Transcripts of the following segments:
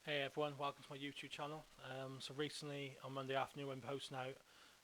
Hey everyone, welcome to my YouTube channel. So recently on Monday afternoon I'm posting out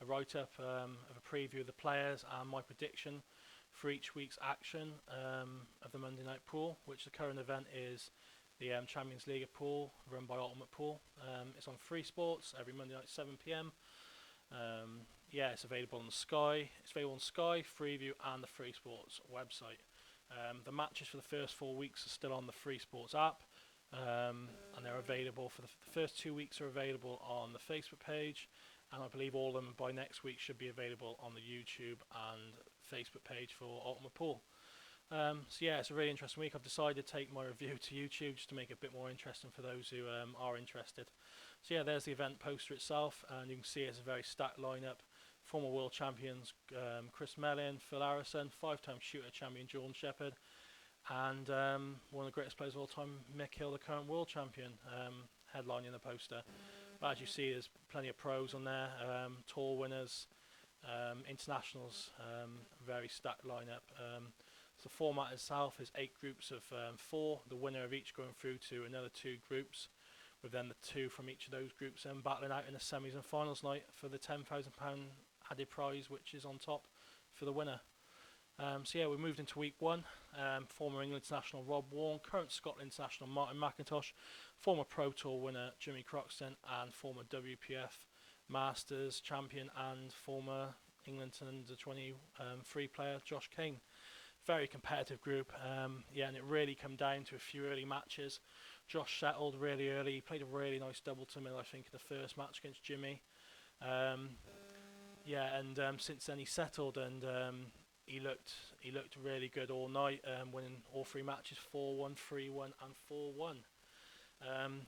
a write-up of a preview of the players and my prediction for each week's action of the Monday night pool, which the current event is the Champions League pool run by Ultimate Pool. It's on Free Sports every Monday night 7 p.m. Yeah, it's available on Sky. It's available on Sky, Freeview and the Free Sports website. The matches for the first 4 weeks are still on the Free Sports app. And they're available for the first 2 weeks are available on the Facebook page, and I believe all of them by next week should be available on the YouTube and Facebook page for Ultimate Pool. So yeah, it's a really interesting week. I've decided to take my review to YouTube just to make it a bit more interesting for those who are interested. So yeah, there's the event poster itself, and you can see it's a very stacked lineup. Former world champions Chris Mellin, Phil Harrison, five-time shooter champion Jordan Shepherd, and one of the greatest players of all time, Mick Hill, the current world champion, headlining the poster. But as you see, there's plenty of pros on there, tour winners, internationals, very stacked lineup. So the format itself is 8 groups of 4, the winner of each going through to another 2 groups, with then the 2 from each of those groups battling out in the semis and finals night for the £10,000 added prize, which is on top for the winner. So yeah, we moved into week 1. Former England international Rob Warne, current Scotland international Martin McIntosh, former Pro Tour winner Jimmy Croxton, and former WPF Masters champion and former England under 23 player Josh Kane. Very competitive group. Yeah, and it really came down to a few early matches. Josh settled really early. He played a really nice double to middle, I think, in the first match against Jimmy. Yeah, and since then he settled, and he looked really good all night, winning all 3 matches 4-1, 3-1 and 4-1.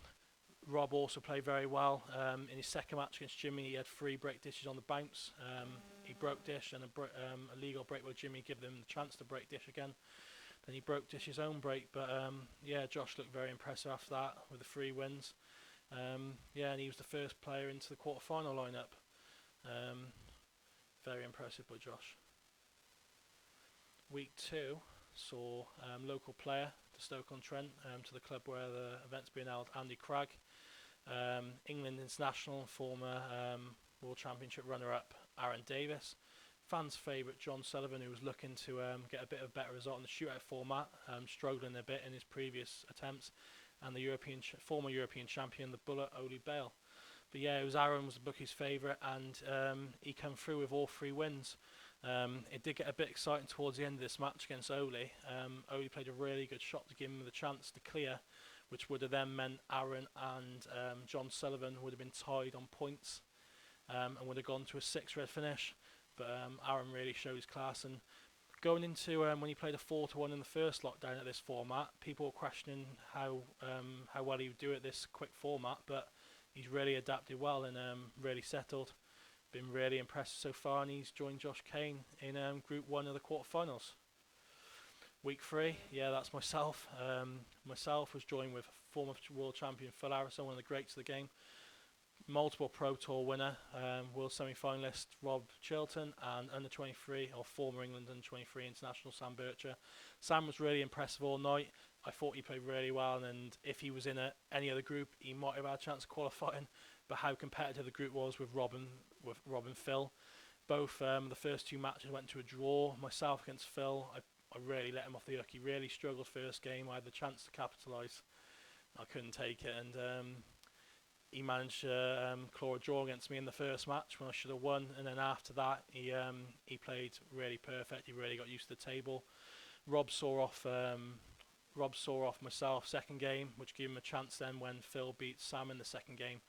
Rob also played very well. In his second match against Jimmy, he had 3 break dishes on the bounce. He broke dish, and a legal break by Jimmy gave them the chance to break dish again. Then he broke dish his own break, but yeah, Josh looked very impressive after that with the 3 wins. Yeah, and he was the first player into the quarter-final lineup. Very impressive by Josh. Week 2 saw local player to Stoke-on-Trent, to the club where the event's being held, Andy Cragg, England international, former World Championship runner-up Aaron Davis, fans' favourite John Sullivan, who was looking to get a bit of a better result in the shootout format, struggling a bit in his previous attempts, and the former European champion, the Bullet Oli Bale. But yeah, Aaron was the bookie's favourite, and he came through with all 3 wins. It did get a bit exciting towards the end of this match against Oli. Oli played a really good shot to give him the chance to clear, which would have then meant Aaron and John Sullivan would have been tied on points, and would have gone to a 6-red finish. But Aaron really showed his class, and going into when he played a 4-1 in the first lockdown at this format, people were questioning how well he would do at this quick format, but he's really adapted well and really settled. Been really impressive so far, and he's joined Josh Kane in Group 1 of the quarterfinals. Week 3, yeah, that's myself. Myself was joined with former world champion Phil Harrison, one of the greats of the game, multiple Pro Tour winner, world semi-finalist Rob Chilton, and under 23 or former England under 23 international Sam Bircher. Sam was really impressive all night. I thought he played really well, and if he was in any other group, he might have had a chance of qualifying. But how competitive the group was with Rob and Phil. Both the first 2 matches went to a draw. Myself against Phil, I really let him off the hook. He really struggled first game. I had the chance to capitalise. I couldn't take it, and he managed to claw a draw against me in the first match when I should have won. And then after that, he played really perfect. He really got used to the table. Rob saw off myself second game, which gave him a chance then when Phil beat Sam in the second game.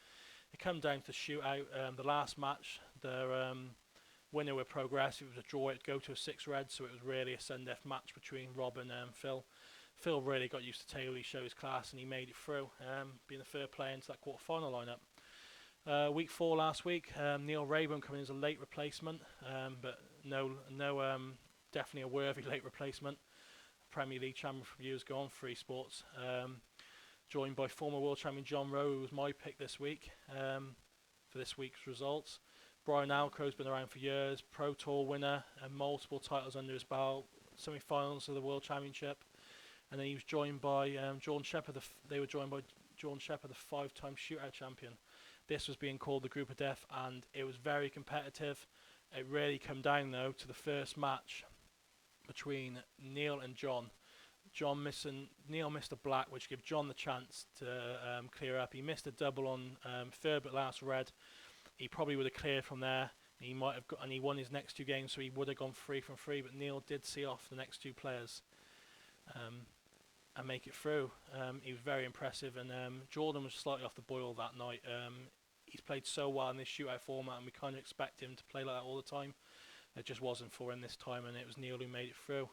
It came down to shootout. The last match, the winner would progress. It was a draw. It'd go to a 6-red, so it was really a send-off match between Rob and Phil. Phil really got used to table. He showed his class, and he made it through, being the third player into that quarter-final lineup. Week 4 last week, Neil Rayburn coming in as a late replacement, but no, definitely a worthy late replacement. Premier League champion from years gone, Free Sports. Joined by former world champion John Rowe, who was my pick this week for this week's results. Brian Alcro's been around for years, Pro Tour winner, and multiple titles under his belt, semi-finals of the World Championship. And then he was joined by Jordan Shepherd. They were joined by Jordan Shepherd, the 5-time shootout champion. This was being called the Group of Death, and it was very competitive. It really came down though to the first match between Neil and John. Neil missed a black, which gave John the chance to clear up. He missed a double on third but last red. He probably would have cleared from there. He might have got, and he won his next 2 games, so he would have gone 3 from 3. But Neil did see off the next 2 players and make it through. He was very impressive, and Jordan was slightly off the boil that night. He's played so well in this shootout format, and we kind of expect him to play like that all the time. It just wasn't for him this time, and it was Neil who made it through.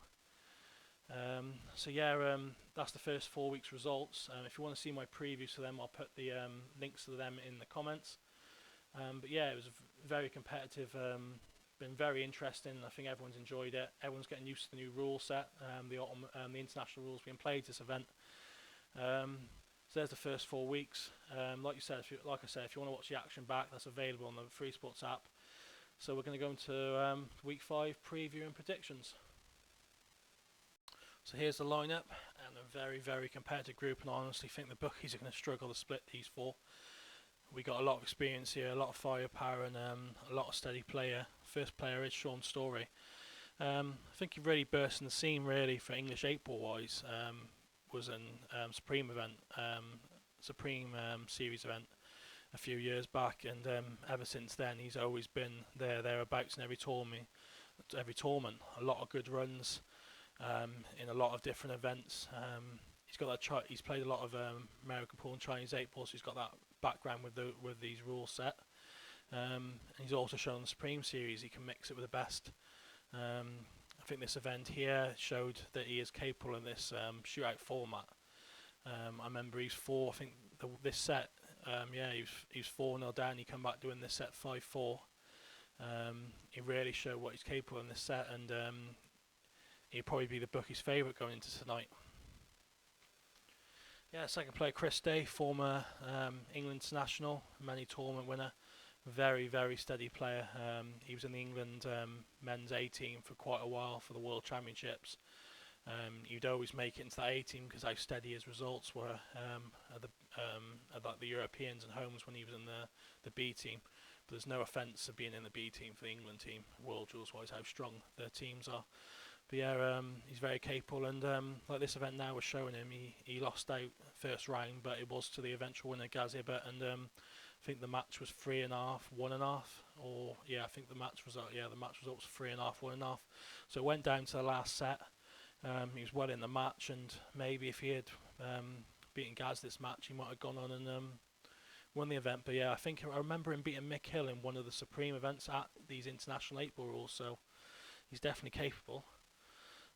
So yeah, that's the first 4 weeks results. If you want to see my previews to them, I'll put the links to them in the comments. But yeah, it was very competitive, been very interesting. I think everyone's enjoyed it. Everyone's getting used to the new rule set, the international rules being played this event. So there's the first 4 weeks. Like I said, if you want to watch the action back, that's available on the Free Sports app. So we're going to go into week 5 preview and predictions. So here's the lineup, and a very, very competitive group, and I honestly think the bookies are going to struggle to split these 4. We got a lot of experience here, a lot of firepower, and a lot of steady player. First player is Sean Story. I think he really burst in the scene really for English 8-ball wise. Was an Supreme event, Supreme series event a few years back, and ever since then he's always been thereabouts in every tournament. A lot of good runs in a lot of different events. He's got that. He's played a lot of American pool and Chinese 8-ball, so he's got that background with these rules set. And he's also shown the Supreme series he can mix it with the best. I think this event here showed that he is capable in this shootout format. I remember he's 4. I think this set, he was 4-0 down. He come back doing this set 5-4. He really showed what he's capable in this set, and he'll probably be the bookie's favourite going into tonight. Yeah, second player Chris Day, former England international, many tournament winner. Very, very steady player. He was in the England men's A team for quite a while for the World Championships. He'd always make it into that A team because how steady his results were at the Europeans and homes when he was in the B team. But there's no offence of being in the B team for the England team, world rules wise, how strong their teams are. But yeah, he's very capable, and like this event now was showing him, he lost out first round, but it was to the eventual winner Gaz Ibbott, and I think the match was 3.5, 1.5, or yeah, I think the match result was 3.5, 1.5. So it went down to the last set. He was well in the match, and maybe if he had beaten Gaz this match, he might have gone on and won the event. But yeah, I remember him beating Mick Hill in one of the Supreme events at these international 8-ball rules, so he's definitely capable.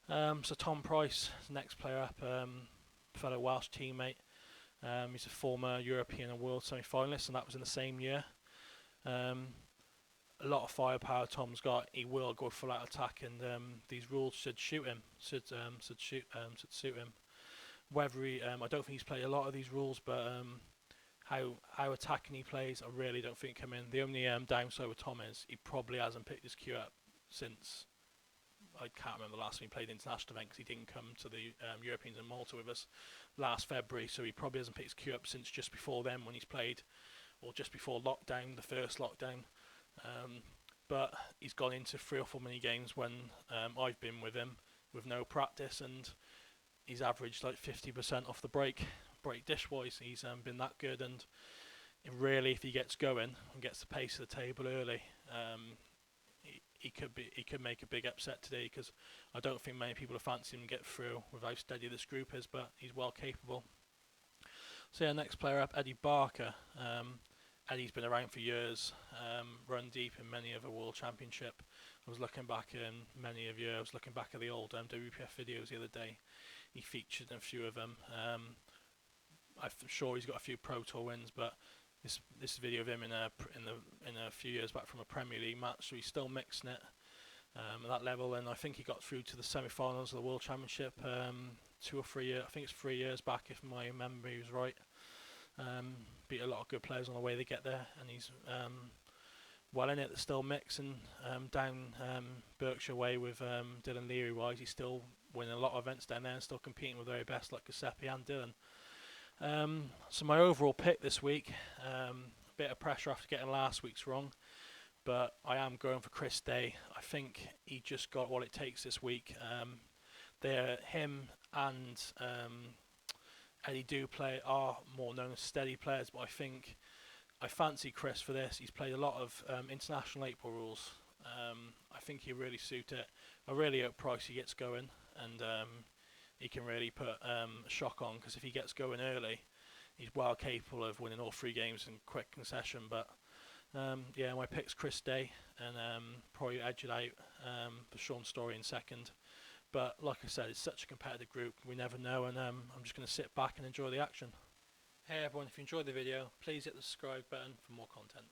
So Tom Price, next player up, fellow Welsh teammate. He's a former European and World semi-finalist, and that was in the same year. A lot of firepower Tom's got. He will go full out attack, and these rules should suit him. Whether I don't think he's played a lot of these rules, but how attacking he plays, I really don't think come in. The only downside with Tom is he probably hasn't picked his cue up since. I can't remember the last time he played international event because he didn't come to the Europeans in Malta with us last February, so he probably hasn't picked his cue up since just before then when he's played, or just before lockdown, the first lockdown. But he's gone into 3 or 4 mini games when I've been with him with no practice, and he's averaged like 50% off the break dish wise. He's been that good, and really if he gets going and gets the pace of the table early, he could make a big upset today, because I don't think many people have fancied him to get through with how steady this group is, but he's well capable. So yeah, next player up, Eddie Barker. Eddie's been around for years, run deep in many of the World Championship. I was looking back at the old WPF videos the other day. He featured in a few of them. I'm sure he's got a few Pro Tour wins, but this video of him in a few years back from a Premier League match, so he's still mixing it at that level. And I think he got through to the semi-finals of the World Championship 2 or 3 years. I think it's 3 years back, if my memory was right. Beat a lot of good players on the way to get there, and he's well in it. Still mixing down Berkshire way with Dylan Leary wise. He's still winning a lot of events down there and still competing with the very best like Giuseppe and Dylan. So my overall pick this week, a bit of pressure after getting last week's wrong, but I am going for Chris Day. I think he just got what it takes this week. Him and Eddie Duplay are more known as steady players, but I fancy Chris for this. He's played a lot of international April rules. I think he really suit it. I really hope Pricey gets going and he can really put a shock on, because if he gets going early, he's well capable of winning all 3 games in quick concession. But yeah, my pick's Chris Day, and probably edge it out for Sean Story in second. But like I said, it's such a competitive group, we never know, and I'm just going to sit back and enjoy the action. Hey everyone, if you enjoyed the video, please hit the subscribe button for more content.